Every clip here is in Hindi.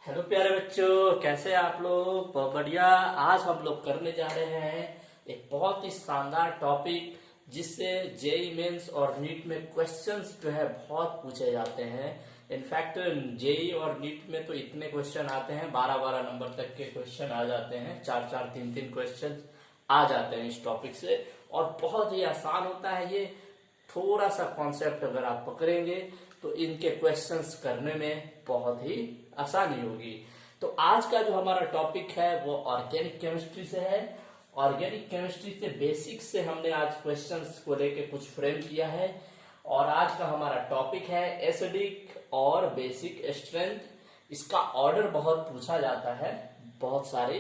हेलो प्यारे बच्चों, कैसे हैं आप लोग। बहुत बढ़िया। आज हम लोग करने जा रहे हैं एक बहुत ही शानदार टॉपिक जिससे जेई मेंस और नीट में क्वेश्चंस जो है बहुत पूछे जाते हैं। इनफैक्ट जेई और नीट में तो इतने क्वेश्चन आते हैं, 12-12 नंबर तक के क्वेश्चन आ जाते हैं, 4-4 3-3 क्वेश्चन आ जाते हैं इस टॉपिक से। और बहुत ही आसान होता है ये। थोड़ा सा कॉन्सेप्ट अगर आप पकड़ेंगे तो इनके क्वेश्चंस करने में बहुत ही आसानी होगी। तो आज का जो हमारा टॉपिक है वो ऑर्गेनिक केमिस्ट्री से है। ऑर्गेनिक केमिस्ट्री से बेसिक्स से हमने आज क्वेश्चंस को लेके कुछ फ्रेम किया है। और आज का हमारा टॉपिक है एसिडिक और बेसिक स्ट्रेंथ। इसका ऑर्डर बहुत पूछा जाता है बहुत सारे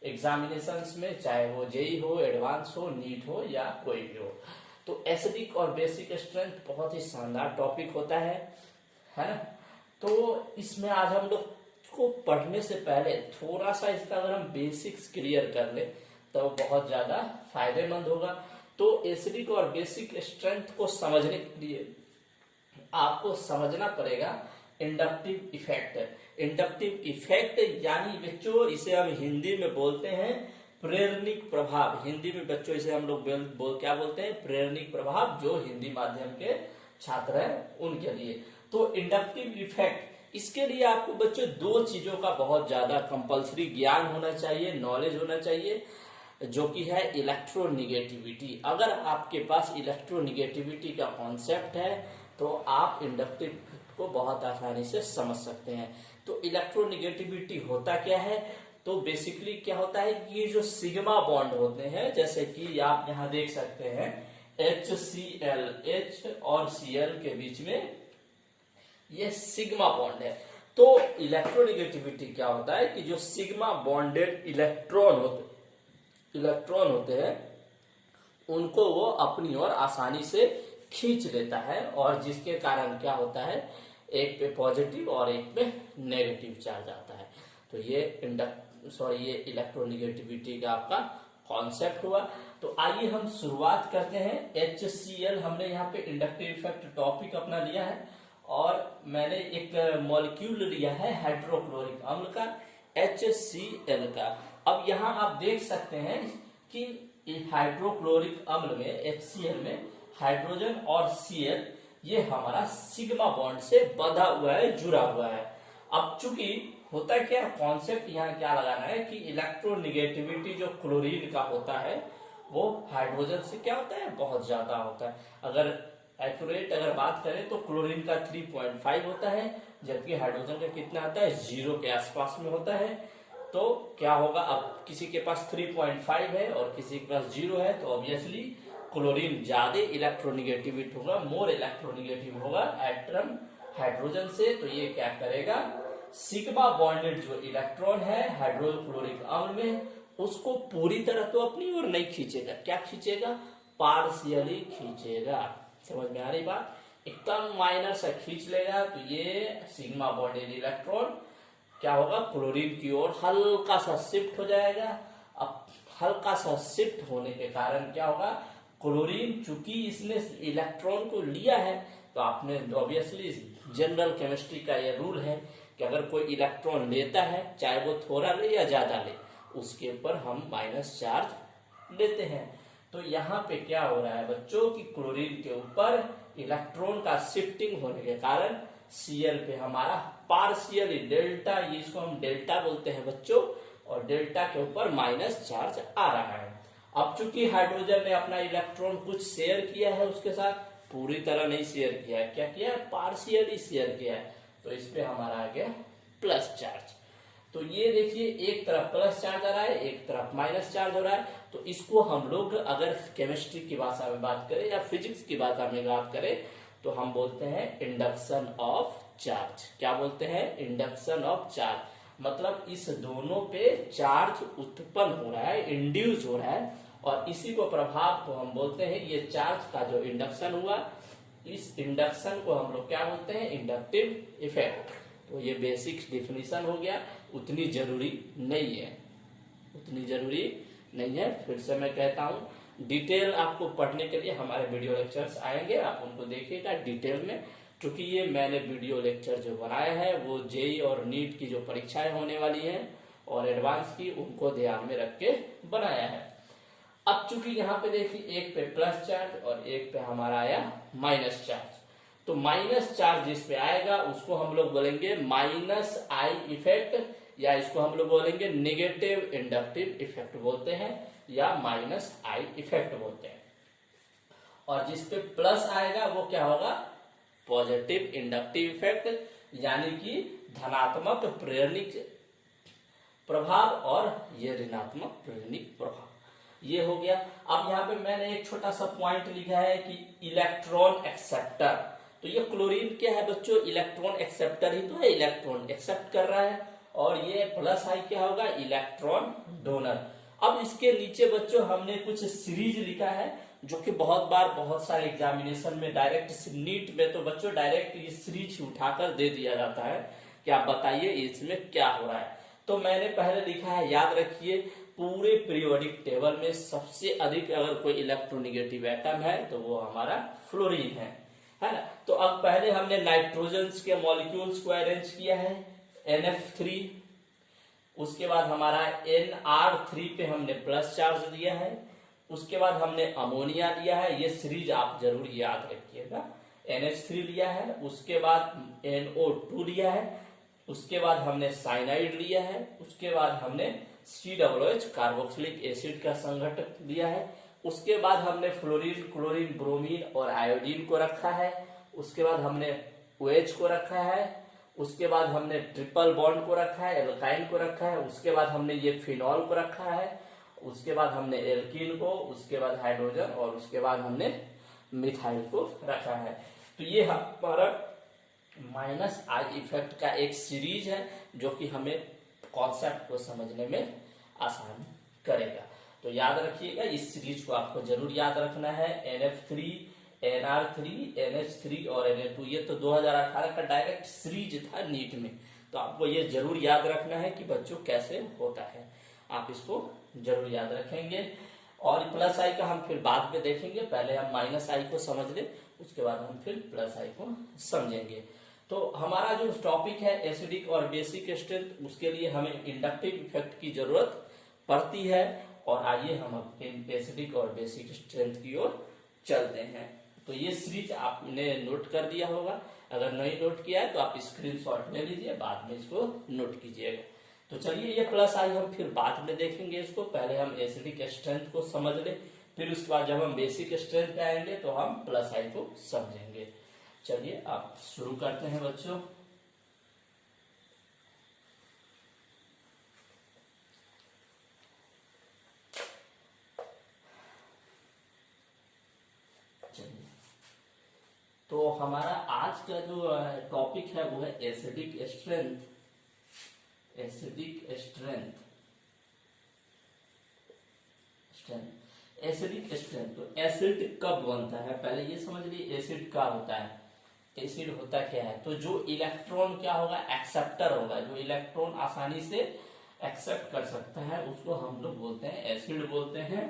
एग्जामिनेशंस में, चाहे वो जेई हो, एडवांस हो, नीट हो या कोई भी हो। तो एसिडिक और बेसिक स्ट्रेंथ बहुत ही शानदार टॉपिक होता है ना। तो इसमें आज हम लोग को पढ़ने से पहले थोड़ा सा इसका अगर हम बेसिक्स क्लियर कर ले तो बहुत ज्यादा फायदेमंद होगा। तो एसिडिक और बेसिक स्ट्रेंथ को समझने के लिए आपको समझना पड़ेगा इंडक्टिव इफेक्ट। इंडक्टिव इफेक्ट यानी बच्चों इसे हम हिंदी में बोलते हैं प्रेरणिक प्रभाव। हिंदी में बच्चों इसे हम लोग क्या बोलते हैं, प्रेरणिक प्रभाव, जो हिंदी माध्यम के छात्र हैं उनके लिए। तो इंडक्टिव इफेक्ट, इसके लिए आपको बच्चों दो चीजों का बहुत ज्यादा कंपलसरी ज्ञान होना चाहिए, नॉलेज होना चाहिए, जो कि है इलेक्ट्रोनिगेटिविटी। अगर आपके पास इलेक्ट्रोनिगेटिविटी का कॉन्सेप्ट है तो आप इंडक्टिव को बहुत आसानी से समझ सकते हैं। तो इलेक्ट्रोनिगेटिविटी होता क्या है, तो बेसिकली क्या होता है कि ये जो सिग्मा बॉन्ड होते हैं, जैसे कि आप यहाँ देख सकते हैं HCl, H और Cl के बीच में ये सिग्मा बॉन्ड है। तो इलेक्ट्रोनिगेटिविटी क्या होता है कि जो सिग्मा बॉन्डेड इलेक्ट्रॉन होते हैं उनको वो अपनी ओर आसानी से खींच लेता है, और जिसके कारण क्या होता है, एक पे पॉजिटिव और एक पे नेगेटिव चार्ज आता है। तो ये ये इलेक्ट्रोनिगेटिविटी का आपका कॉन्सेप्ट हुआ। तो आइए हम शुरुआत करते हैं। HCl हमने यहाँ पे इंडक्टिव इफेक्ट टॉपिक अपना लिया है, और मैंने एक मॉलिक्यूल लिया है हाइड्रोक्लोरिक अम्ल का, HCl का। अब यहाँ आप देख सकते हैं कि हाइड्रोक्लोरिक अम्ल में, HCl में हाइड्रोजन और Cl ये हमारा सिग्मा बॉन्ड से बंधा हुआ है, जुड़ा हुआ है। अब चूंकि होता क्या है, कॉन्सेप्ट यहाँ क्या लगाना है कि इलेक्ट्रोनिगेटिविटी जो क्लोरीन का होता है वो हाइड्रोजन से क्या होता है, बहुत ज्यादा होता है। अगर एक्यूरेट अगर बात करें तो क्लोरीन का 3.5 होता है, जबकि हाइड्रोजन का कितना आता है, 0 के आसपास में होता है। तो क्या होगा, अब किसी के पास 3.5 है और किसी के पास 0 है, तो ऑब्वियसली क्लोरीन ज्यादा इलेक्ट्रोनिगेटिविटी होगा, मोर इलेक्ट्रोनिगेटिव होगा एटम हाइड्रोजन से। तो ये क्या करेगा, सिग्मा बॉन्डेड जो इलेक्ट्रॉन है हाइड्रोक्लोरिक अम्ल में, उसको पूरी तरह तो अपनी ओर नहीं खींचेगा। क्या खींचेगा, पार्शियली खींचेगा। समझ में आ रही बात, एकदम माइनर सा खींच लेगा। तो ये सिग्मा बॉन्डेड इलेक्ट्रॉन क्या होगा, क्लोरीन की ओर हल्का सा शिफ्ट हो जाएगा। अब हल्का सा शिफ्ट होने के कारण क्या होगा, क्लोरीन चूंकि इसने इलेक्ट्रॉन को लिया है, तो आपने ऑब्वियसली जनरल केमिस्ट्री का यह रूल है कि अगर कोई इलेक्ट्रॉन लेता है, चाहे वो थोड़ा ले या ज्यादा ले, उसके ऊपर हम माइनस चार्ज लेते हैं। तो यहाँ पे क्या हो रहा है बच्चों कि क्लोरीन के ऊपर इलेक्ट्रॉन का शिफ्टिंग होने के कारण Cl पे हमारा पार्शियली डेल्टा, ये इसको हम डेल्टा बोलते हैं बच्चों, और डेल्टा के ऊपर माइनस चार्ज आ रहा है। अब चूंकि हाइड्रोजन ने अपना इलेक्ट्रॉन कुछ शेयर किया है उसके साथ, पूरी तरह नहीं शेयर किया है, क्या किया है, पार्शियली शेयर किया है, तो इस पे हमारा आ गया प्लस चार्ज। तो ये देखिए, एक तरफ प्लस चार्ज आ रहा है, एक तरफ माइनस चार्ज हो रहा है। तो इसको हम लोग अगर केमिस्ट्री की भाषा में बात करें या फिजिक्स की भाषा में बात करें तो हम बोलते हैं इंडक्शन ऑफ चार्ज। क्या बोलते हैं, इंडक्शन ऑफ चार्ज। मतलब इस दोनों पे चार्ज उत्पन्न हो रहा है, इंड्यूस हो रहा है, और इसी को प्रभाव को हम बोलते हैं, ये चार्ज का जो इंडक्शन हुआ, इस इंडक्शन को हम लोग क्या बोलते हैं, इंडक्टिव इफेक्ट। तो ये बेसिक डिफिनीशन हो गया, उतनी जरूरी नहीं है, उतनी जरूरी नहीं है। फिर से मैं कहता हूँ, डिटेल आपको पढ़ने के लिए हमारे वीडियो लेक्चर्स आएंगे, आप उनको देखिएगा डिटेल में। क्योंकि ये मैंने वीडियो लेक्चर जो बनाया है वो जेई और नीट की जो परीक्षाएं होने वाली हैं और एडवांस की, उनको ध्यान में रख के बनाया है। अब चूंकि यहाँ पे देखिए एक पे प्लस चार्ज और एक पे हमारा आया माइनस चार्ज, तो माइनस चार्ज जिस पे आएगा उसको हम लोग बोलेंगे माइनस आई इफेक्ट, या इसको हम लोग बोलेंगे नेगेटिव इंडक्टिव इफेक्ट बोलते हैं, या माइनस आई इफेक्ट बोलते हैं। और जिस पे प्लस आएगा वो क्या होगा, पॉजिटिव इंडक्टिव इफेक्ट, यानी कि धनात्मक प्रेरणिक प्रभाव, और ये ऋणात्मक प्रेरणिक प्रभाव, ये हो गया। अब यहाँ पे मैंने एक छोटा सा पॉइंट लिखा है कि इलेक्ट्रॉन एक्सेप्टर, तो ये क्लोरीन क्या है बच्चों, इलेक्ट्रॉन एक्सेप्टर ही तो है, इलेक्ट्रॉन एक्सेप्ट कर रहा है। और ये प्लस आई क्या होगा, इलेक्ट्रॉन डोनर। अब इसके नीचे बच्चों हमने कुछ सीरीज लिखा है जो कि बहुत बार बहुत सारे एग्जामिनेशन में डायरेक्ट, नीट में तो बच्चों डायरेक्ट ये सीरीज उठाकर दे दिया जाता है कि आप बताइए इसमें क्या हो रहा है। तो मैंने पहले लिखा है, याद रखिए, पूरे पीरियोडिक टेबल में सबसे अधिक अगर कोई इलेक्ट्रोनेगेटिव एटम है तो वो हमारा फ्लोरीन है ना। तो अब पहले हमने नाइट्रोजन के मॉलिक्यूल्स को अरेंज किया है, NF3, उसके बाद हमारा NR3 पे हमने प्लस चार्ज दिया है, उसके बाद हमने अमोनिया लिया है, ये सीरीज आप जरूर याद रखिएगा, NH3 लिया है, उसके बाद NO2 लिया है, उसके बाद हमने साइनाइड लिया है, उसके बाद हमने COOH कार्बोक्सिलिक एसिड का संघटक लिया है, उसके बाद हमने फ्लोरीन, क्लोरीन, ब्रोमीन और आयोडीन को रखा है, उसके बाद हमने OH को रखा है, उसके बाद हमने ट्रिपल बॉन्ड को रखा है, एल्काइन को रखा है, उसके बाद हमने ये फिनॉल को रखा है, उसके बाद हमने एल्कीन को, उसके बाद हाइड्रोजन, और उसके बाद हमने मिथाइल को रखा है। तो ये हमारा माइनस आई इफेक्ट का एक सीरीज है जो कि हमें कॉन्सेप्ट को समझने में आसान करेगा। तो याद रखिएगा, इस सीरीज को आपको जरूर याद रखना है। NF3, NR3, NH3 और Na2, ये तो 2018 का डायरेक्ट सीरीज था नीट में, तो आपको ये जरूर याद रखना है कि बच्चों कैसे होता है, आप इसको जरूर याद रखेंगे। और प्लस आई का हम फिर बाद में देखेंगे, पहले हम माइनस आई को समझ ले, उसके बाद हम फिर प्लस आई को समझेंगे। तो हमारा जो टॉपिक है एसिडिक और बेसिक स्ट्रेंथ, उसके लिए हमें इंडक्टिव इफेक्ट की जरूरत पड़ती है। और आइए हम एसिडिक और बेसिक स्ट्रेंथ की ओर चलते हैं। तो ये सीरीज आपने नोट कर दिया होगा, अगर नहीं नोट किया है तो आप स्क्रीनशॉट ले लीजिए, बाद में इसको नोट कीजिएगा। तो चलिए, ये प्लस आई हम फिर बाद में देखेंगे इसको, पहले हम एसिडिक स्ट्रेंथ को समझ ले, फिर उसके बाद जब हम बेसिक स्ट्रेंथ पे आएंगे तो हम प्लस आई को समझेंगे। चलिए आप शुरू करते हैं बच्चों। चलिए, तो हमारा आज का जो टॉपिक है वो है acidic strength. Acidic strength, acidic strength. तो एसिड कब बनता है, पहले ये समझ लीजिए एसिड क्या होता है। एसिड होता क्या है, तो जो इलेक्ट्रॉन क्या होगा, एक्सेप्टर होगा, जो इलेक्ट्रॉन आसानी से एक्सेप्ट कर सकता है उसको हम लोग बोलते हैं एसिड बोलते हैं।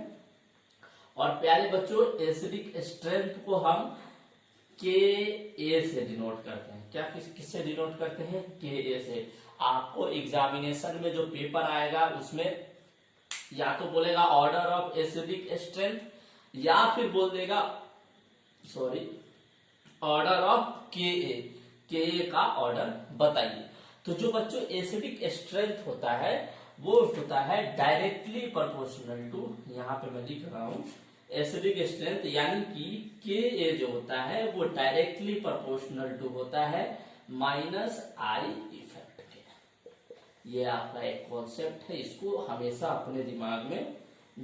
और प्यारे बच्चों, एसिडिक स्ट्रेंथ को हम Ka से डिनोट करते हैं। क्या किससे डिनोट करते हैं, Ka से। आपको एग्जामिनेशन में जो पेपर आएगा उसमें या तो बोलेगा ऑर्डर ऑफ एसिडिक स्ट्रेंथ, या फिर बोल देगा ऑर्डर ऑफ Ka का ऑर्डर बताइए। तो जो बच्चों एसिडिक स्ट्रेंथ होता है वो होता है डायरेक्टली प्रोपोर्शनल टू, यहाँ पे मैं लिख रहा हूँ एसिडिक स्ट्रेंथ, यानी कि Ka जो होता है वो डायरेक्टली प्रोपोर्शनल टू होता है माइनस आई इफेक्ट के। ये आपका एक कॉन्सेप्ट है, इसको हमेशा अपने दिमाग में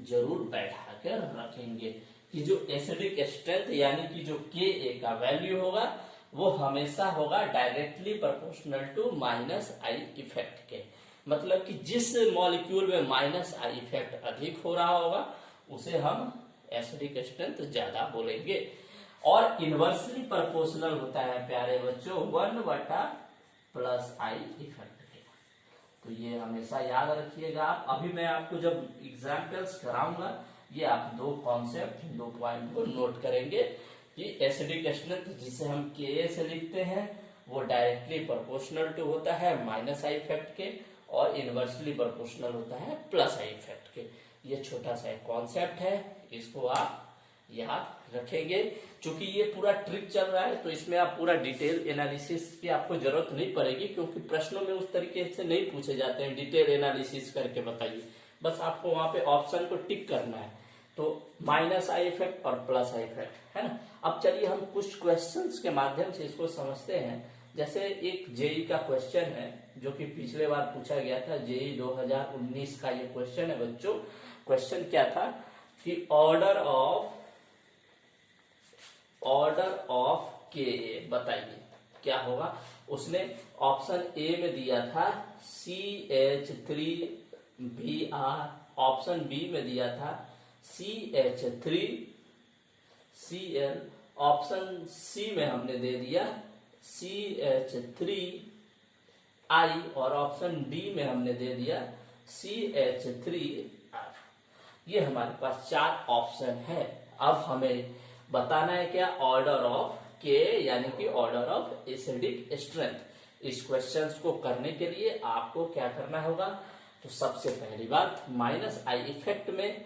जरूर बैठा कर रखेंगे कि जो एसिडिक स्ट्रेंथ यानी कि जो Ka का वैल्यू होगा वो हमेशा होगा directly proportional to minus I effect के। मतलब कि जिस मॉलिक्यूल में माइनस आई इफेक्ट अधिक हो रहा होगा उसे हम एसिडिक स्ट्रेंथ ज्यादा बोलेंगे। और इनवर्सली प्रोपोर्शनल होता है प्यारे बच्चों 1/+ आई इफेक्ट के। तो ये हमेशा याद रखिएगा आप। अभी मैं आपको जब एग्जाम्पल्स कराऊंगा ये आप दो कॉन्सेप्ट, दो पॉइंट को नोट करेंगे कि एसिडिक स्ट्रेंथ जिसे हम Ka से लिखते हैं वो डायरेक्टली प्रोपोर्शनल टू होता है माइनस आई इफेक्ट के और इनवर्सली प्रोपोर्शनल होता है प्लस आई इफेक्ट के। ये छोटा सा एक कॉन्सेप्ट है, इसको आप याद रखेंगे। क्योंकि ये पूरा ट्रिक चल रहा है तो इसमें आप पूरा डिटेल एनालिसिस की आपको जरूरत नहीं पड़ेगी, क्योंकि प्रश्नों में उस तरीके से नहीं पूछे जाते हैं डिटेल एनालिसिस करके बताइए। बस आपको वहां पे ऑप्शन को टिक करना है। तो माइनस आई इफेक्ट और प्लस आई इफेक्ट है ना। अब चलिए हम कुछ क्वेश्चंस के माध्यम से इसको समझते हैं। जैसे एक जेई का क्वेश्चन है जो कि पिछले बार पूछा गया था, जेई 2019 का ये क्वेश्चन है बच्चों। क्वेश्चन क्या था कि ऑर्डर ऑफ के बताइए क्या होगा। उसने ऑप्शन ए में दिया था CH3Br, ऑप्शन बी में दिया था CH3Cl, ऑप्शन सी में हमने दे दिया CH3I और ऑप्शन डी में हमने दे दिया CH3R। ये हमारे पास 4 ऑप्शन है। अब हमें बताना है क्या, ऑर्डर ऑफ के यानी कि ऑर्डर ऑफ एसिडिक स्ट्रेंथ। इस क्वेश्चंस को करने के लिए आपको क्या करना होगा, तो सबसे पहली बात माइनस आई इफेक्ट में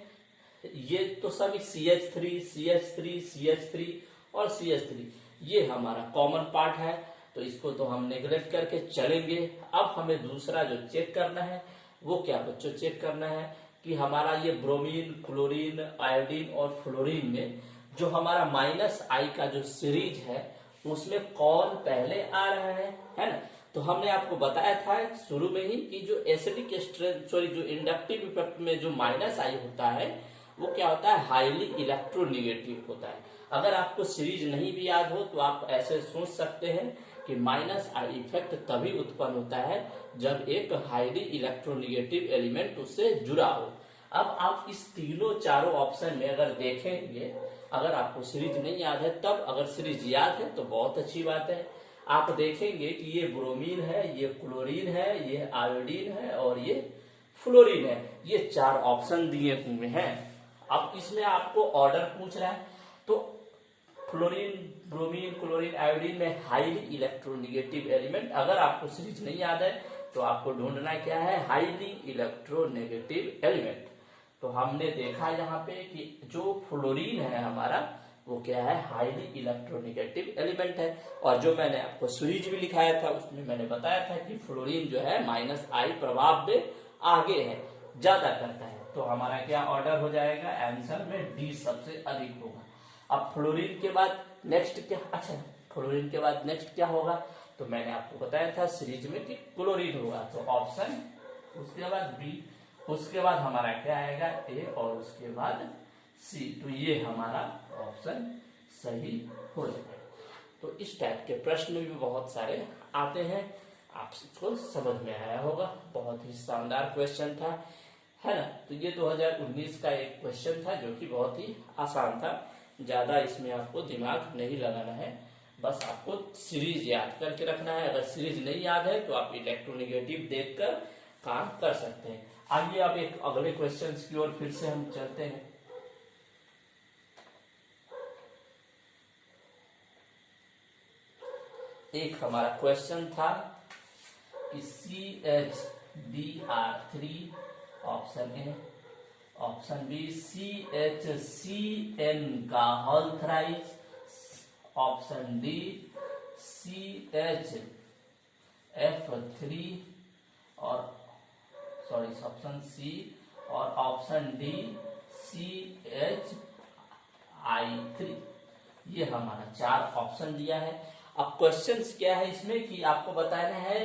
ये तो सभी CH3 और CH3 ये हमारा कॉमन पार्ट है, तो इसको तो हम नेग्लेक्ट करके चलेंगे। अब हमें दूसरा जो चेक करना है वो क्या बच्चों चेक करना है कि हमारा ये ब्रोमीन, क्लोरीन, आयोडीन और फ्लोरीन में जो हमारा माइनस आई का जो सीरीज है उसमें कौन पहले आ रहा है ना। तो हमने आपको बताया था शुरू में ही कि जो एसिडिक स्ट्रेंथ जो इंडक्टिव इफेक्ट में जो माइनस आई होता है वो क्या होता है, हाईली इलेक्ट्रोनेगेटिव होता है। अगर आपको सीरीज नहीं भी याद हो तो आप ऐसे सोच सकते हैं कि माइनस आई इफेक्ट तभी उत्पन्न होता है जब एक हाईली इलेक्ट्रोनेगेटिव एलिमेंट उससे जुड़ा हो। अब आप इस चारों ऑप्शन में अगर देखेंगे, अगर आपको सीरीज नहीं याद है तब, अगर सीरीज याद है तो बहुत अच्छी बात है। आप देखेंगे कि ये ब्रोमीन है, ये क्लोरीन है, ये आयोडीन है और ये फ्लोरीन है। ये 4 ऑप्शन दिए हुए हैं। अब इसमें आपको ऑर्डर पूछ रहा है, तो फ्लोरीन, ब्रोमीन, क्लोरीन, आयोडीन में हाईली इलेक्ट्रोनेगेटिव एलिमेंट, अगर आपको सीरीज नहीं याद है तो आपको ढूंढना क्या है, हाईली इलेक्ट्रोनेगेटिव एलिमेंट। तो हमने देखा यहाँ पे कि जो फ्लोरीन है हमारा वो क्या है, हाईली इलेक्ट्रोनेगेटिव एलिमेंट है। और जो मैंने आपको सीरीज भी लिखाया था उसमें मैंने बताया था कि फ्लोरीन जो है माइनस आई प्रभाव में आगे है, ज्यादा करता है। तो हमारा क्या ऑर्डर हो जाएगा, आंसर में डी सबसे अधिक होगा। अब फ्लोरीन के बाद नेक्स्ट क्या, अच्छा फ्लोरीन के बाद नेक्स्ट क्या होगा, तो मैंने आपको बताया था सीरीज में कि क्लोरीन होगा, तो ऑप्शन, उसके बाद बी, उसके बाद हमारा क्या आएगा ए और उसके बाद सी। तो ये हमारा ऑप्शन सही हो जाएगा। तो इस टाइप के प्रश्न भी बहुत सारे आते हैं, आपको समझ में आया होगा। बहुत ही शानदार क्वेश्चन था, है ना। तो ये 2019 का एक क्वेश्चन था जो कि बहुत ही आसान था, ज्यादा इसमें आपको दिमाग नहीं लगाना है, बस आपको सीरीज याद करके रखना है। अगर सीरीज नहीं याद है तो आप इलेक्ट्रोनेगेटिव देखकर काम कर सकते हैं। आइए अब एक अगले क्वेश्चन की ओर फिर से हम चलते हैं। एक हमारा क्वेश्चन था कि CHBr3, option A, option B CHCN का whole thrice, option D CHF3 और ऑप्शन सी और ऑप्शन डी CHI3। ये हमारा 4 ऑप्शन दिया है। अब क्वेश्चंस क्या है इसमें कि आपको बताना है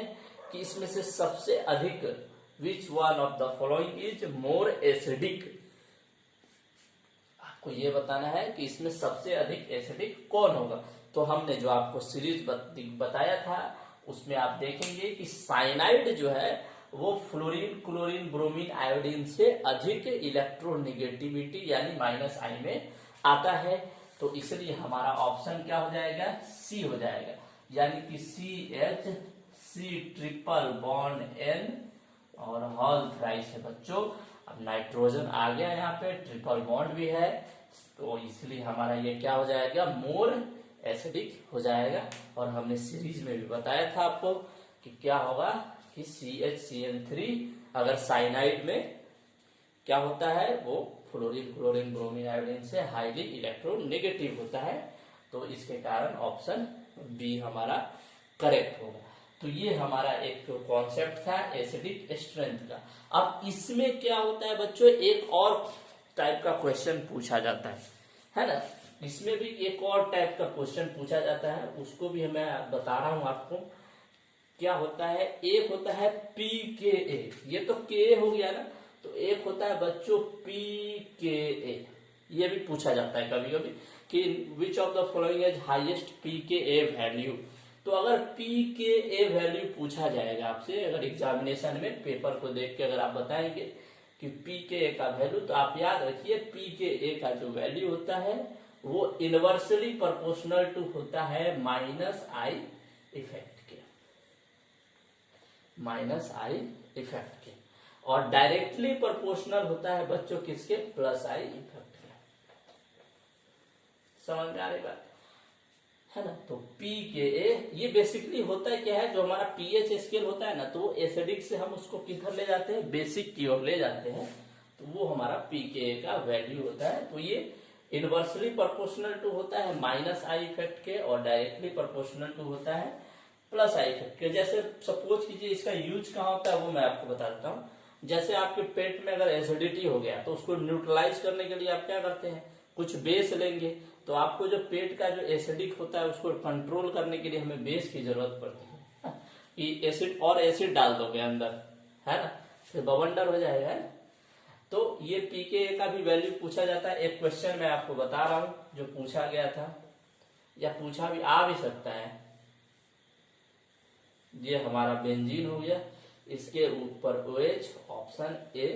कि इसमें से सबसे अधिक which one of the following is more acidic. आपको ये बताना है कि इसमें सबसे अधिक एसिडिक कौन होगा। तो हमने जो आपको सीरीज बताया था उसमें आप देखेंगे कि साइनाइड जो है वो फ्लोरीन, क्लोरीन, ब्रोमीन, आयोडीन से अधिक इलेक्ट्रोनेगेटिविटी यानी माइनस आई में आता है। तो इसलिए हमारा ऑप्शन क्या हो जाएगा, सी हो जाएगा, यानी कि CH ट्रिपल बॉन्ड N और होल थ्राइस है बच्चों। अब नाइट्रोजन आ गया यहाँ पे, ट्रिपल बॉन्ड भी है, तो इसलिए हमारा ये क्या हो जाएगा, मोर एसिडिक हो जाएगा। और हमने सीरीज में भी बताया था आपको कि क्या होगा कि CHCN3 अगर साइनाइड में क्या होता है, वो फ्लोरीन क्लोरीन ब्रोमीन आयोडीन से हाईली इलेक्ट्रोनेगेटिव होता है। तो इसके कारण ऑप्शन बी हमारा करेक्ट होगा। तो ये हमारा एक कॉन्सेप्ट था एसिडिक स्ट्रेंथ का। अब इसमें क्या होता है बच्चों, एक और टाइप का क्वेश्चन पूछा जाता है ना। इसमें भी एक और टाइप का क्वेश्चन पूछा जाता है, उसको भी मैं बता रहा हूं आपको। क्या होता है, एक होता है pKa, ये तो Ka हो गया ना, तो एक होता है बच्चों pKa। ये भी पूछा जाता है कभी कभी कि which of the following is highest pKa value. तो अगर pKa वैल्यू पूछा जाएगा आपसे, अगर एग्जामिनेशन में पेपर को देख के अगर आप बताएंगे कि pKa का वैल्यू, तो आप याद रखिए pKa का जो वैल्यू होता है वो इनवर्सली प्रोपोर्शनल टू होता है -I इफेक्ट के, -I इफेक्ट के, और डायरेक्टली प्रोपोर्शनल होता है बच्चों किसके, +I इफेक्ट के। समझ में आ रही बात है ना। तो pKa ये बेसिकली होता है क्या है, जो हमारा pH स्केल होता है ना, तो एसिडिक से हम उसको किधर ले जाते हैं, बेसिक की ओर ले जाते हैं। तो वो हमारा pKa का वैल्यू होता है। तो ये इनवर्सली प्रोपोर्शनल टू होता है -I इफेक्ट के, और डायरेक्टली प्रोपोर्शनल टू होता है +I इफेक्ट के। जैसे सपोज कीजिए इसका यूज कहाँ होता है वो मैं आपको बता देता हूँ। जैसे आपके पेट में अगर एसिडिटी हो गया तो उसको न्यूट्रलाइज करने के लिए आप क्या करते हैं, कुछ बेस लेंगे। तो आपको जो पेट का जो एसिडिक होता है उसको कंट्रोल करने के लिए हमें बेस की जरूरत पड़ती है कि एसिड और एसिड डाल दोगे अंदर, है ना, फिर बवंडर हो जाएगा, है ना। तो ये pKa का भी वैल्यू पूछा जाता है। एक क्वेश्चन मैं आपको बता रहा हूं जो पूछा गया था, या पूछा भी आ भी सकता है। ये हमारा बेंजीन हो गया, इसके ऊपर OH, option A,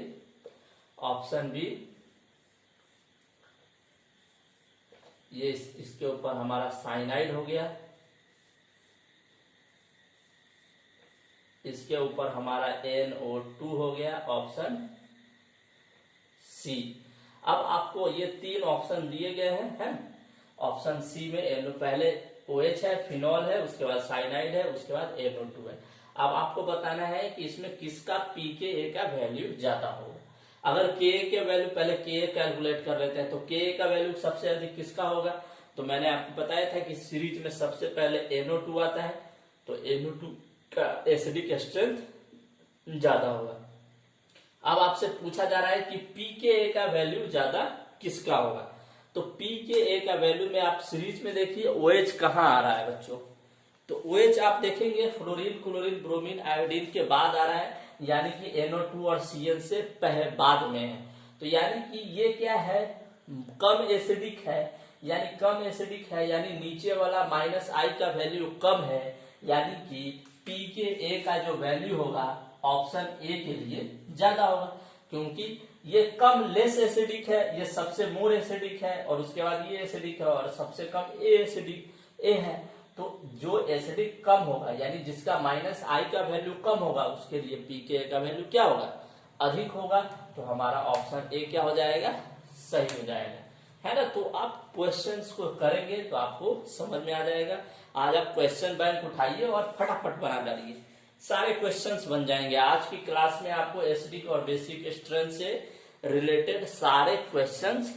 option B ये इसके ऊपर हमारा साइनाइड हो गया, इसके ऊपर हमारा NO2 हो गया, ऑप्शन सी। अब आपको ये 3 ऑप्शन दिए गए हैं, है। ऑप्शन सी में पहले OH है, फिनॉल है, उसके बाद साइनाइड है, उसके बाद NO2 है। अब आपको बताना है कि इसमें किसका pKa का वैल्यू ज्यादा होगा। अगर Ka के वैल्यू, पहले Ka कैलकुलेट कर लेते हैं, तो Ka का वैल्यू सबसे अधिक किसका होगा। तो मैंने आपको बताया था कि सीरीज में सबसे पहले NO2 आता है, तो NO2 का एसिडिक स्ट्रेंथ ज्यादा होगा। अब आपसे पूछा जा रहा है कि pKa का वैल्यू ज्यादा किसका होगा। तो pKa का वैल्यू में आप सीरीज में देखिए OH कहाँ आ रहा है बच्चों, तो OH आप देखेंगे फ्लोरीन क्लोरीन ब्रोमीन आयोडीन के बाद आ रहा है, यानी कि NO2 और Cl से पहले बाद में है। तो यानी कि ये क्या है, कम एसिडिक है, यानी कम एसिडिक है, यानी नीचे वाला -I का वैल्यू कम है, यानी कि pKa का जो वैल्यू होगा ऑप्शन ए के लिए ज्यादा होगा, क्योंकि ये कम लेस एसिडिक है, ये सबसे मोर एसिडिक है, और उसके बाद ये एसिडिक है, और सबसे कम ए एसिडिक ए है। तो जो एसिडिक कम होगा, यानी जिसका -I का वैल्यू कम होगा, उसके लिए pKa का वैल्यू क्या होगा, अधिक होगा। तो हमारा ऑप्शन ए क्या हो जाएगा, सही हो जाएगा, है ना। तो आप क्वेश्चंस को करेंगे तो आपको समझ में आ जाएगा। आज आप क्वेश्चन बैंक उठाइए और फटाफट बना डालिए, सारे क्वेश्चंस बन जाएंगे। आज की क्लास में आपको एसिडिक और बेसिक स्ट्रेंथ से रिलेटेड सारे क्वेश्चंस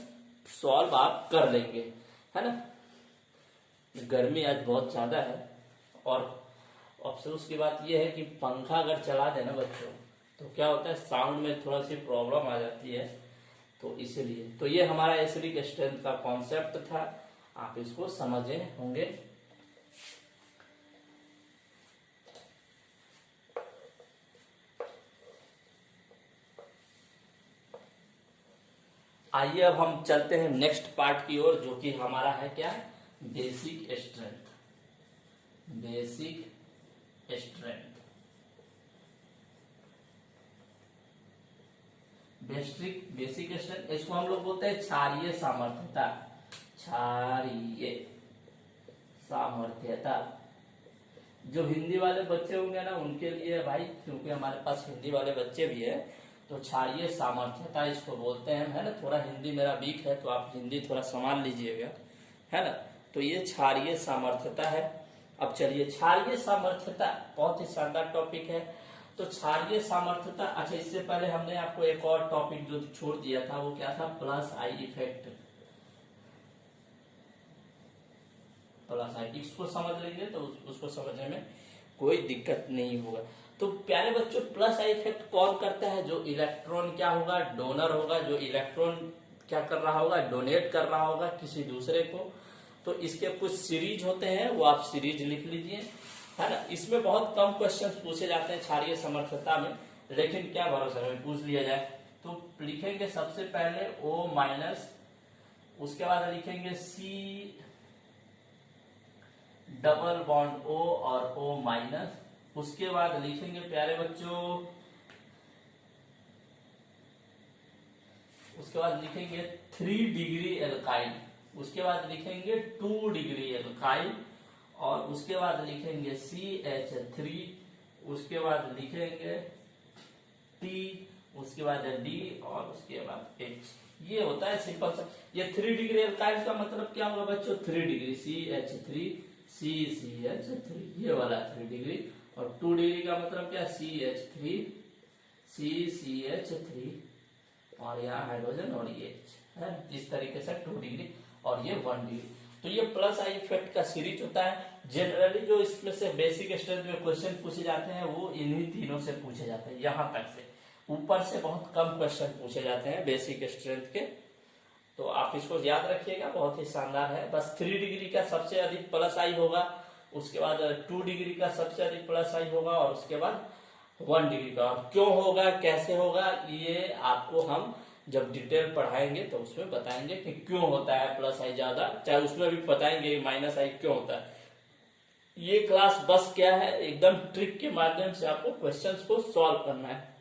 सॉल्व आप कर लेंगे, है ना। गर्मी आज बहुत ज्यादा है, और अफसोस की बात यह है कि पंखा अगर चला देना बच्चों तो क्या होता है, साउंड में थोड़ा सी प्रॉब्लम आ जाती है। तो इसीलिए तो ये हमारा एसिडिक स्ट्रेंथ का कॉन्सेप्ट था, आप इसको समझे होंगे। आइए अब हम चलते हैं नेक्स्ट पार्ट की ओर, जो कि हमारा है क्या, basic strength. Basic strength, basic strength, इसको हम लोग बोलते हैं क्षारीय सामर्थ्यता। क्षारीय सामर्थ्यता जो हिंदी वाले बच्चे होंगे ना उनके लिए भाई, क्योंकि हमारे पास हिंदी वाले बच्चे भी है, तो क्षारीय सामर्थ्यता इसको बोलते हैं, है ना। थोड़ा हिंदी मेरा वीक है तो आप हिंदी थोड़ा संभाल लीजिएगा, है ना। तो ये क्षारीय सामर्थ्यता है। अब चलिए, क्षारीय सामर्थ्यता बहुत ही शानदार टॉपिक है। तो क्षारीय सामर्थ्यता, अच्छा इससे पहले हमने आपको एक और टॉपिक जो छोड़ दिया था वो क्या था, प्लस आई इफेक्ट। प्लस आई, इसको समझ लेंगे तो उसको समझने में कोई दिक्कत नहीं होगा। तो प्यारे बच्चों, प्लस आई इफेक्ट कौन करता है, जो इलेक्ट्रॉन क्या होगा, डोनर होगा, जो इलेक्ट्रॉन क्या कर रहा होगा, डोनेट कर रहा होगा किसी दूसरे को। तो इसके कुछ सीरीज होते हैं, वो आप सीरीज लिख लीजिए, है ना। इसमें बहुत कम क्वेश्चन पूछे जाते हैं क्षारीय सामर्थ्यता में, लेकिन क्या भरोसा है पूछ लिया जाए। तो लिखेंगे सबसे पहले O माइनस, उसके बाद लिखेंगे C डबल बॉन्ड O और O माइनस, उसके बाद लिखेंगे प्यारे बच्चों, उसके बाद लिखेंगे 3 डिग्री एल्काइल, उसके बाद लिखेंगे 2 डिग्री एल्काइल, और उसके बाद लिखेंगे CH3, उसके बाद लिखेंगे T, उसके बाद D और उसके बाद H। ये होता है सिंपल सा। ये 3 डिग्री एल्काइल का मतलब क्या होगा बच्चों, 3 डिग्री CH3 CCH3, ये वाला 3 डिग्री, और 2 डिग्री का मतलब क्या, CH3 CCH3, और यहाँ हाइड्रोजन और ये H है। इस तरीके से 2 डिग्री और ये 1 डिग्री। तो ये प्लस आई इफेक्ट का सीरीज होता है। जनरली जो इसमें से बेसिक स्ट्रेंथ में क्वेश्चन पूछे जाते हैं वो इन्हीं तीनों से पूछे जाते हैं, यहाँ तक से। ऊपर से बहुत कम क्वेश्चन पूछे जाते हैं बेसिक स्ट्रेंथ के, तो आप इसको याद रखिएगा, बहुत ही शानदार है। बस 3 डिग्री का सबसे अधिक प्लस आई होगा, उसके बाद 2 डिग्री का सबसे अधिक प्लस आई होगा, और उसके बाद 1 डिग्री का। और क्यों होगा, कैसे होगा, ये आपको हम जब डिटेल पढ़ाएंगे तो उसमें बताएंगे कि क्यों होता है प्लस आई ज्यादा, चाहे उसमें भी बताएंगे माइनस आई क्यों होता है। ये क्लास बस क्या है, एकदम ट्रिक के माध्यम से आपको क्वेश्चंस को सॉल्व करना है।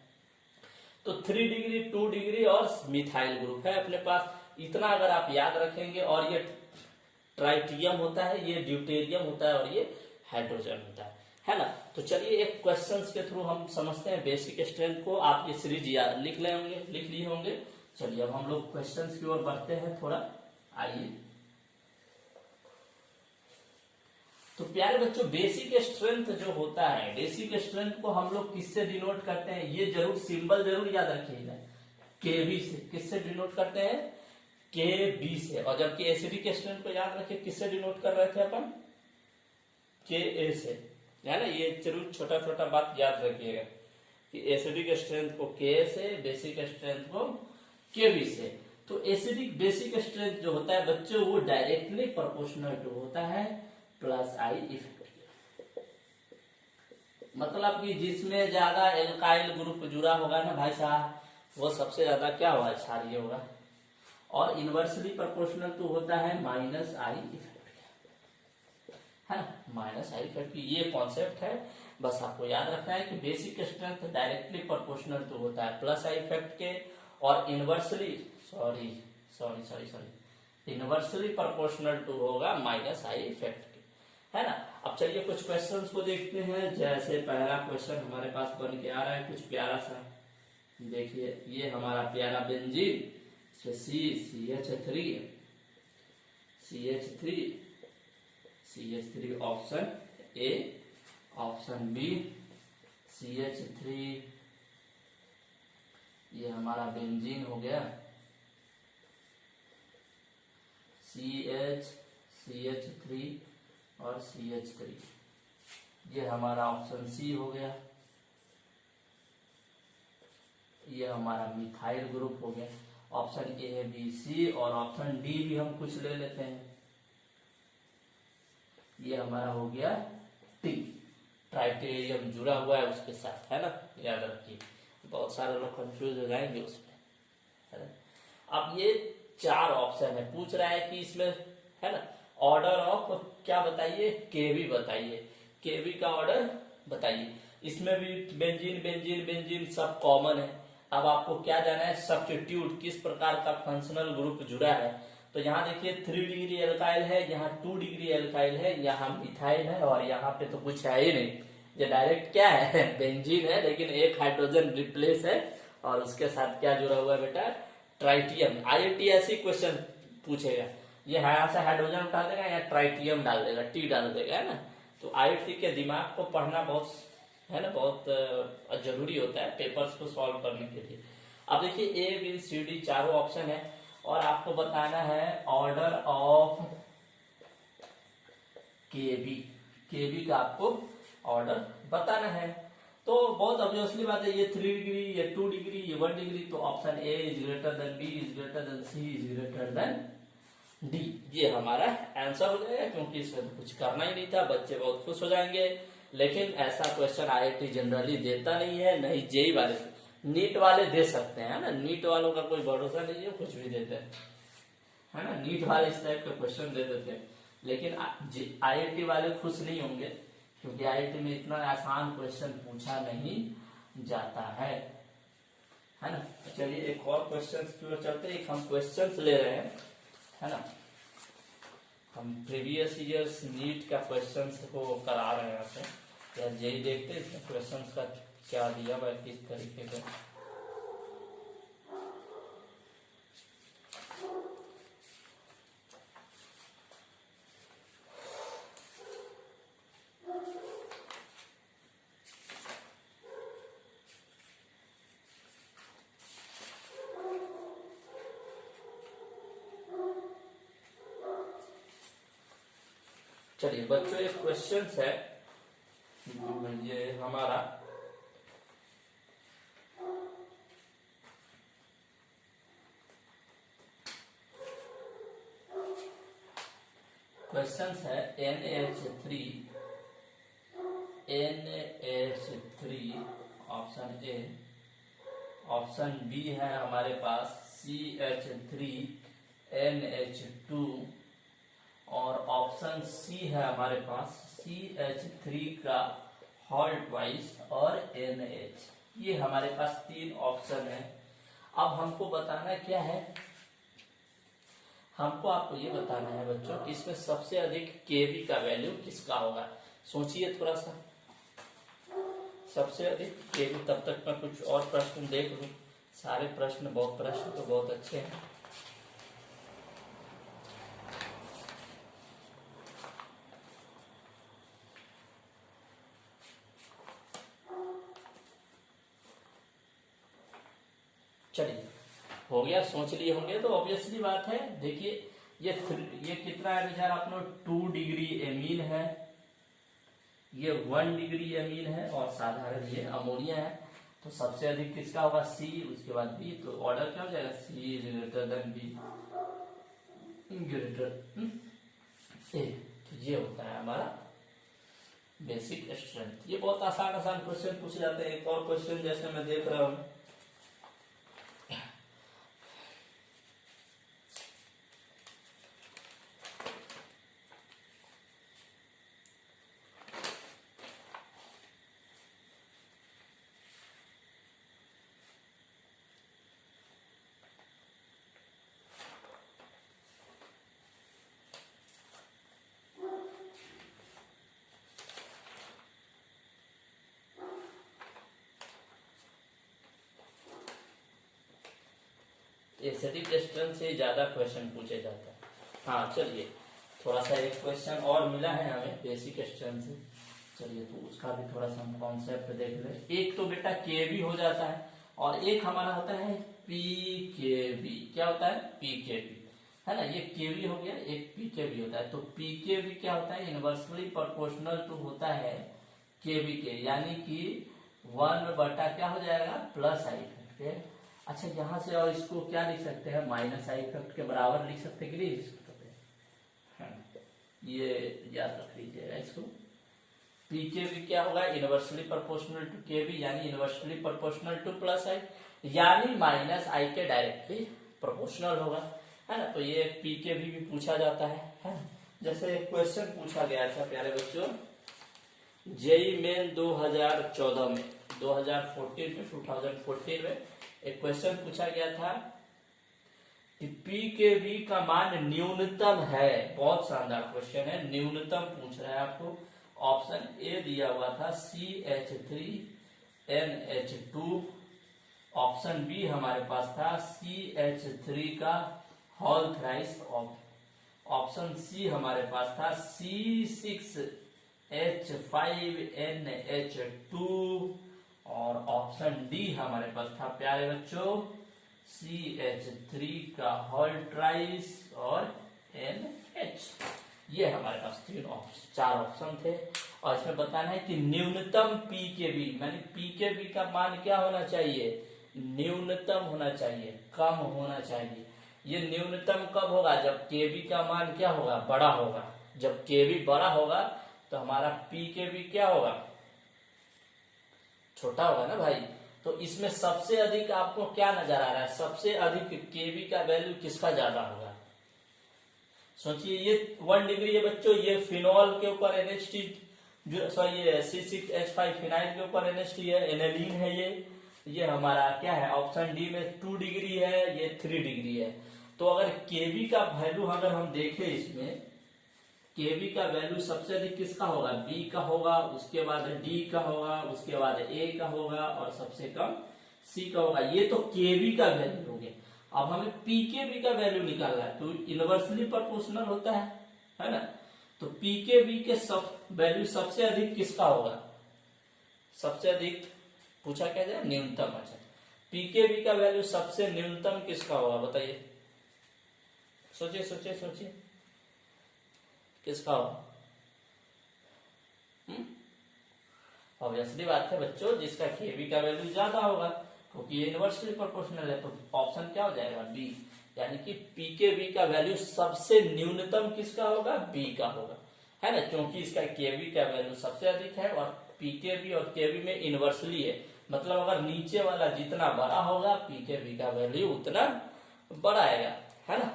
तो 3 डिग्री 2 डिग्री और मिथाइल ग्रुप है अपने पास, इतना अगर आप याद रखेंगे। और ये ट्राइटियम होता है, ये ड्यूटेरियम होता है, और ये हाइड्रोजन होता है ना। तो चलिए एक क्वेश्चंस के थ्रू हम समझते हैं बेसिक स्ट्रेंथ को। आप ये सीरीज लिख लिए होंगे। चलिए अब हम लोग क्वेश्चंस की ओर बढ़ते हैं थोड़ा, आइए। तो प्यारे बच्चों, बेसिक स्ट्रेंथ जो होता है, बेसिक स्ट्रेंथ को हम लोग किससे डिनोट करते हैं, ये जरूर सिंबल जरूर याद रखिएगा, केबी से। किससे डिनोट करते हैं, केबी से। और जबकि एसिडिक स्ट्रेंथ को याद रखिए किससे डिनोट कर रहे थे अपन, के से, है ना। ये जरूर छोटा छोटा बात याद रखिएगा कि एसिडिक स्ट्रेंथ को के से, बेसिक स्ट्रेंथ को केबी से। तो एसिडिक बेसिक स्ट्रेंथ जो होता है बच्चों, वो डायरेक्टली प्रोपोर्शनल टू होता है प्लस आई इफेक्ट। मतलब कि जिसमें ज्यादा एल्काइल ग्रुप जुड़ा होगा ना भाई साहब, वो सबसे ज्यादा क्या होगा, क्षारीय होगा। और इनवर्सली प्रोपोर्शनल टू होता है माइनस आई इफेक्ट, है ना, माइनस आई इफेक्ट। ये कॉन्सेप्ट है, बस आपको याद रखना है कि basic strength directly proportional to होता है प्लस आई इफेक्ट के, और इनवर्सली इनवर्सली प्रोपोर्शनल टू होगा माइनस आई इफेक्ट के, है ना। अब चलिए कुछ क्वेश्चंस को देखते हैं। जैसे पहला क्वेश्चन हमारे पास बन के आ रहा है कुछ प्यारा सा, देखिए ये हमारा प्यारा benzene, CH3 option A, option B CH3, ये हमारा बेंजीन हो गया, CH3 और CH3, ये हमारा ऑप्शन सी हो गया, ये हमारा मिथाइल ग्रुप हो गया। ऑप्शन ए बी सी, और ऑप्शन डी भी हम कुछ ले लेते हैं, ये हमारा हो गया टी, ट्राइटेरियम जुड़ा हुआ है उसके साथ, है ना, याद रखिए, बहुत सारे लोग कंफ्यूज हो जाएंगे उसमें, है ना। अब ये 4 ऑप्शन है, पूछ रहा है कि इसमें, है ना, ऑर्डर ऑफ क्या बताइए, केबी बताइए, केबी का ऑर्डर बताइए। इसमें भी बेंजीन बेंजीन बेंजीन सब कॉमन है। अब आपको क्या जाना है, सब्स्टिट्यूट, किस प्रकार का फंक्शनल ग्रुप जुड़ा है। तो यहाँ देखिए 3 डिग्री एल्काइल है, यहाँ 2 डिग्री एल्काइल है, यहाँ मिथाइल है, और यहाँ पे तो कुछ है ही नहीं, ये डायरेक्ट क्या है, बेंजीन है, लेकिन एक हाइड्रोजन रिप्लेस है और उसके साथ क्या जुड़ा हुआ है बेटा, ट्राइटियम। आईआईटी ऐसे क्वेश्चन पूछेगा, ये यहाँ से हाइड्रोजन उठा देगा या ट्राइटियम डाल देगा, टी डाल देगा, है ना। तो आईआईटी के दिमाग को पढ़ना बहुत, है ना, बहुत जरूरी होता है पेपर्स को सॉल्व करने के लिए। अब देखिए ए बी सी डी चारों ऑप्शन है और आपको बताना है ऑर्डर ऑफ केबी, केबी का आपको ऑर्डर बताना है। तो बहुत ऑब्वियसली बात है, ये 3 डिग्री, ये 2 डिग्री, ये 1 डिग्री, तो option A is greater than B is greater than C is greater than D, ये हमारा आंसर हो जाएगा। क्योंकि इसमें तो कुछ करना ही नहीं था, बच्चे बहुत खुश हो जाएंगे। लेकिन ऐसा क्वेश्चन आईआईटी जनरली देता नहीं है, नहीं जेई वाले, नीट वाले दे सकते हैं ना, नीट वालों का कोई भरोसा नहीं है, कुछ भी देते हैं, है ना। नीट वाले इस टाइप के क्वेश्चन दे देते हैं, लेकिन आईआईटी वाले खुश नहीं होंगे क्योंकि आईआईटी में इतना आसान क्वेश्चन पूछा नहीं जाता है ना। चलिए एक और क्वेश्चन की ओर चलते हैं। एक हम क्वेश्चन ले रहे हैं, है ना, हम प्रीवियस ईयर्स नीट का क्वेश्चंस को करा रहे हैं यहाँ पे, या जेई देखते हैं इसमें क्वेश्चंस का क्या दिया हुआ है, किस तरीके का। चलिए बच्चों एक क्वेश्चन है, ये हमारा क्वेश्चन है NH3 option A, option B है हमारे पास CH3NH2 और ऑप्शन सी है हमारे पास CH3 का होल ट्वाइस और NH। ये हमारे पास 3 ऑप्शन है। अब हमको बताना क्या है, हमको आपको ये बताना है बच्चों कि इसमें सबसे अधिक केबी का वैल्यू किसका होगा। सोचिए थोड़ा सा, सबसे अधिक केबी। तब तक मैं कुछ और प्रश्न देख लूं, सारे प्रश्न तो बहुत अच्छे हैं। चलिए हो गया, सोच लिए होंगे तो ऑब्वियसली बात है। देखिए ये कितना है बेचारा अपना 2 डिग्री एमीन है, ये 1 डिग्री एमीन है और साधारण ये अमोनिया है। तो सबसे अधिक किसका होगा, सी, उसके बाद बी। तो ऑर्डर क्या हो जाएगा, C is greater than B greater A. तो ये होता है हमारा बेसिक स्ट्रेंथ। ये बहुत आसान क्वेश्चन पूछे जाते हैं। एक और क्वेश्चन जैसे मैं देख रहा हूं, एसिडिक स्ट्रेंथ से ज्यादा क्वेश्चन पूछे जाता है। हाँ चलिए थोड़ा सा एक क्वेश्चन और मिला है हमें बेसिक स्ट्रेंथ से, चलिए तो उसका भी थोड़ा सा हम कॉन्सेप्ट देख ले। एक तो बेटा केबी हो जाता है और एक हमारा होता है पीकेबी। क्या होता है, पीकेबी, है ना। ये केबी हो गया, एक पीकेबी होता है। तो पीकेबी क्या होता है, इनवर्सली प्रोपोर्शनल टू होता है केबी के, यानी कि 1 क्या हो जाएगा, प्लस आई फैक्टर। अच्छा यहाँ से और इसको क्या लिख सकते हैं, माइनस आई फैक्टर के बराबर लिख सकते हैं कि नहीं लिख सकते हैं, ये याद रख लीजिएगा इसको। पीकेबी क्या होगा, इनवर्सली प्रोपोर्शनल टू केबी, यानी इनवर्सली प्रोपोर्शनल टू प्लस आई, यानी माइनस आई के डायरेक्टली प्रोपोर्शनल होगा, है ना। तो ये पीकेबी भी पूछा जाता है। जैसे क्वेश्चन पूछा गया था प्यारे बच्चों, जेई मेन 2014 में, 2014 में एक क्वेश्चन पूछा गया था कि पीकेबी का मान न्यूनतम है। बहुत शानदार क्वेश्चन है, न्यूनतम पूछ रहा है आपको। ऑप्शन ए दिया हुआ था CH3NH2 ऑप्शन बी हमारे पास था CH3 का होल थ्राइस। ऑप्शन सी हमारे पास था C6H5NH2 और ऑप्शन डी हमारे पास था प्यारे बच्चों CH3 का होल ट्राइस और NH। ये हमारे पास चार ऑप्शन थे और इसमें बताना है कि न्यूनतम पीकेबी, मानी पीकेबी का मान क्या होना चाहिए, न्यूनतम होना चाहिए, कम होना चाहिए। ये न्यूनतम कब होगा, जब केबी का मान क्या होगा, बड़ा होगा। जब केबी बड़ा होगा तो हमारा पीकेबी क्या होगा, छोटा होगा ना भाई। तो इसमें सबसे अधिक आपको क्या नजर आ रहा है, सबसे अधिक केबी का वैल्यू किसका ज्यादा होगा। सोचिए ये 1 डिग्री है बच्चों, ये फिनॉल के ऊपर NH2 जो सॉरी ये C6H5 फिनाइल के ऊपर NH2 है, एनेलीन है ये हमारा क्या है, ऑप्शन डी में 2 डिग्री है, ये 3 डिग्री है। तो अगर केबी का वैल्यू अगर हम देखें, इसमें केबी का वैल्यू सबसे अधिक किसका होगा, बी का होगा, उसके बाद डी का होगा, उसके बाद ए का होगा और सबसे कम सी का होगा। ये तो केबी का वैल्यू हो गया। अब हमें पीकेबी का वैल्यू निकालना है, तो इनवर्सली प्रोपोर्शनल होता है ना। तो पीकेबी के वैल्यू सबसे अधिक किसका होगा, सबसे अधिक पूछा क्या जाए, न्यूनतम। अच्छा, पीकेबी का वैल्यू सबसे न्यूनतम किसका होगा बताइए, सोचिए सोचिए सोचिए किसका होगा। ऑब्वियसली बात है बच्चों, जिसका केबी का वैल्यू ज्यादा होगा, क्योंकि ये इनवर्सली प्रोपोर्शनल है। तो ऑप्शन क्या हो जाएगा, बी, यानी कि पीकेबी का वैल्यू सबसे न्यूनतम किसका होगा, बी का होगा, है ना, क्योंकि इसका केबी का वैल्यू सबसे अधिक है और पीकेबी और केबी में इनवर्सली है। मतलब अगर नीचे वाला जितना बड़ा होगा पीकेबी का वैल्यू उतना बड़ा आएगा, है ना।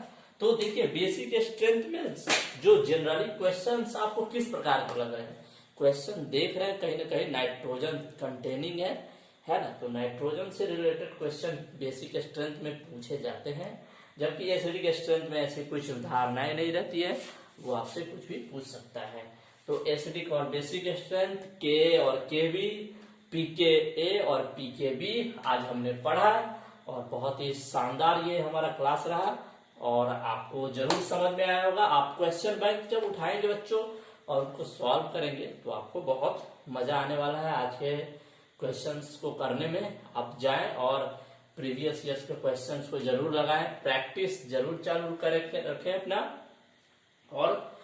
तो देखिए बेसिक स्ट्रेंथ में जो जनरली क्वेश्चंस आपको किस प्रकार के लग रहे हैं, क्वेश्चन देख रहे हैं कहीं ना कहीं नाइट्रोजन कंटेनिंग है ना। तो नाइट्रोजन से रिलेटेड क्वेश्चन बेसिक स्ट्रेंथ में पूछे जाते हैं, जबकि एसिडिक स्ट्रेंथ में ऐसी कुछ धारणाएं नहीं रहती है, वो आपसे कुछ भी पूछ सकता है। तो एसिडिक और बेसिक स्ट्रेंथ, के और केबी, पीके और पीकेबी आज हमने पढ़ा और बहुत ही शानदार ये हमारा क्लास रहा और आपको जरूर समझ में आया होगा। आप क्वेश्चन बैंक जब उठाएंगे बच्चों और उनको सॉल्व करेंगे तो आपको बहुत मजा आने वाला है। आज के क्वेश्चंस को करने में आप जाएं और प्रीवियस ईयर्स के क्वेश्चंस को जरूर लगाएं, प्रैक्टिस जरूर चालू करके रखें अपना और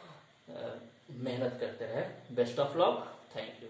मेहनत करते रहें। Best of luck, thank you.